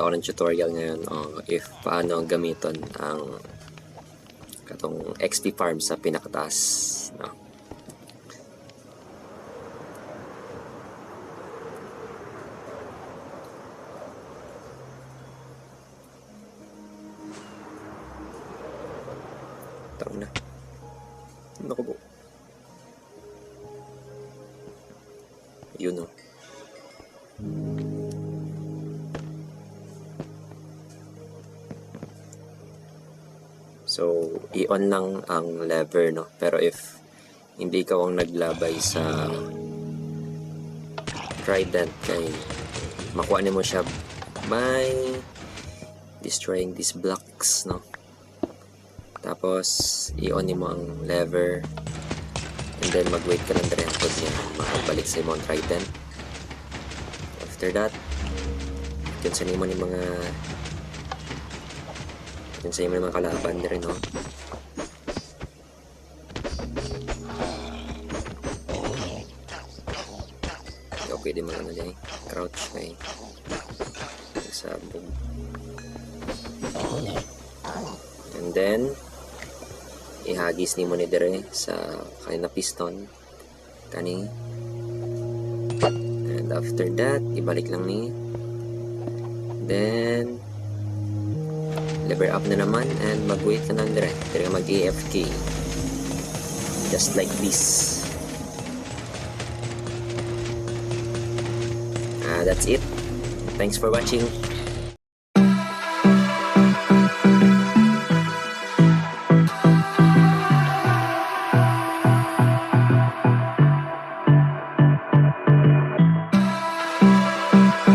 ako ng tutorial ngayon if paano gamiton ang katong XP farm sa pinakataas, no? Tara na. Naku po. Yun, no? So, i-on lang ang lever, no? Pero if hindi ka ang naglabay sa trident, kay makuha mo siya by destroying these blocks, no? Tapos, i-on mo ang lever and then mag-wait ka lang rin hanggang niya makabalik sa imong trident. After that, yun sa mo ni mga yun sa mga kalaban na rin, no? Ikaw pwede mo lang na dyan, crouch kay sabog. And then ihagis ni mo ni dire sa kanina piston kani, and after that ibalik lang ni, then lever up na naman and mag-wait ka na dire mag-AFK just like this. That's it. Thanks for watching.